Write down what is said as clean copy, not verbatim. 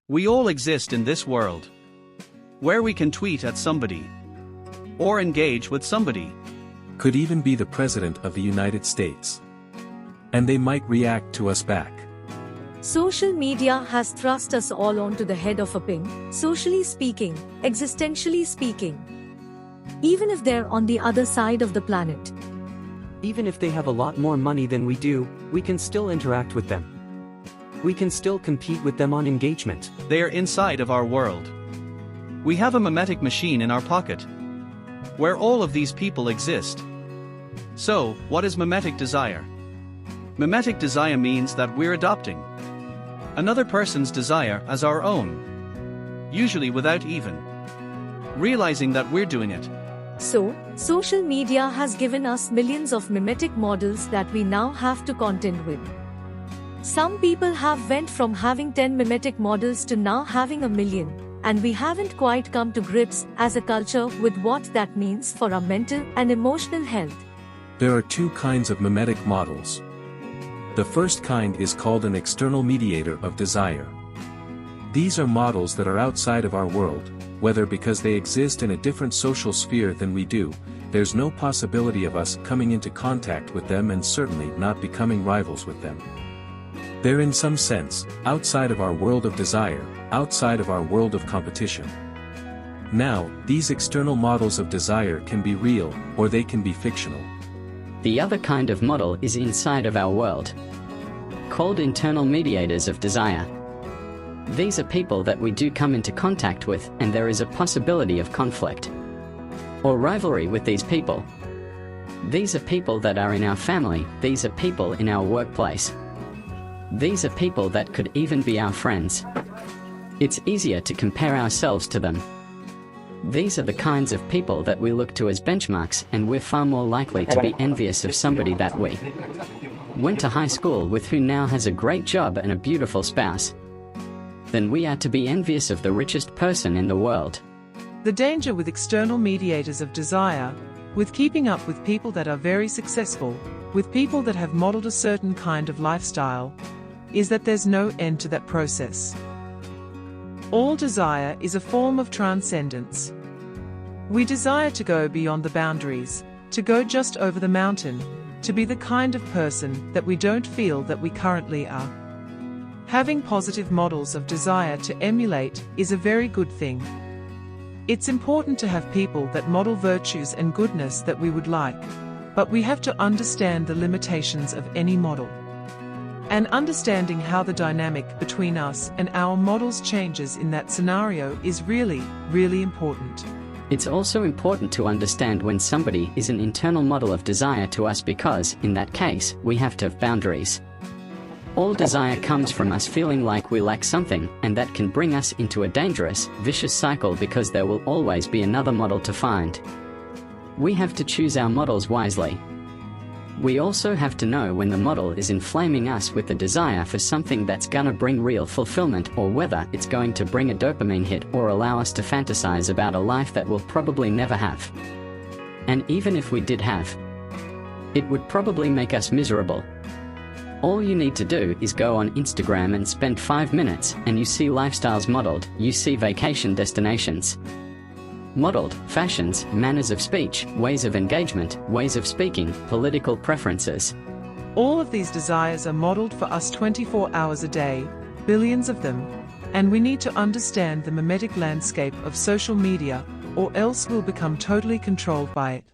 We all exist in this world, where we can tweet at somebody, or engage with somebody. Could even be the President of the United States. And they might react to us back. Social media has thrust us all onto the head of a pin, socially speaking, existentially speaking. Even if they're on the other side of the planet. Even if they have a lot more money than we do, we can still interact with them. We can still compete with them on engagement. They are inside of our world. We have a mimetic machine in our pocket, where all of these people exist. So, what is mimetic desire? Mimetic desire means that we're adopting another person's desire as our own, usually without even realizing that we're doing it. So, social media has given us millions of mimetic models that we now have to contend with. Some people have went from having 10 mimetic models to now having 1 million, and we haven't quite come to grips as a culture with what that means for our mental and emotional health. There are two kinds of mimetic models. The first kind is called an external mediator of desire. These are models that are outside of our world, whether because they exist in a different social sphere than we do, there's no possibility of us coming into contact with them and certainly not becoming rivals with them. They're in some sense, outside of our world of desire, outside of our world of competition. Now, these external models of desire can be real, or they can be fictional. The other kind of model is inside of our world, called internal mediators of desire. These are people that we do come into contact with, and there is a possibility of conflict or rivalry with these people. These are people that are in our family, these are people in our workplace. These are people that could even be our friends. It's easier to compare ourselves to them. These are the kinds of people that we look to as benchmarks, and we're far more likely to be envious of somebody that we went to high school with who now has a great job and a beautiful spouse, than we are to be envious of the richest person in the world. The danger with external mediators of desire, with keeping up with people that are very successful, with people that have modeled a certain kind of lifestyle, is that there's no end to that process. All desire is a form of transcendence. We desire to go beyond the boundaries, to go just over the mountain, to be the kind of person that we don't feel that we currently are. Having positive models of desire to emulate is a very good thing. It's important to have people that model virtues and goodness that we would like, but we have to understand the limitations of any model. And understanding how the dynamic between us and our models changes in that scenario is really, really important. It's also important to understand when somebody is an internal model of desire to us, because, in that case, we have to have boundaries. All desire comes from us feeling like we lack something, and that can bring us into a dangerous, vicious cycle because there will always be another model to find. We have to choose our models wisely. We also have to know when the model is inflaming us with the desire for something that's gonna bring real fulfillment, or whether it's going to bring a dopamine hit or allow us to fantasize about a life that we'll probably never have. And even if we did have, it would probably make us miserable. All you need to do is go on Instagram and spend 5 minutes, and you see lifestyles modeled, you see vacation destinations modeled, fashions, manners of speech, ways of engagement, ways of speaking, political preferences. All of these desires are modeled for us 24 hours a day, billions of them, and we need to understand the mimetic landscape of social media, or else we'll become totally controlled by it.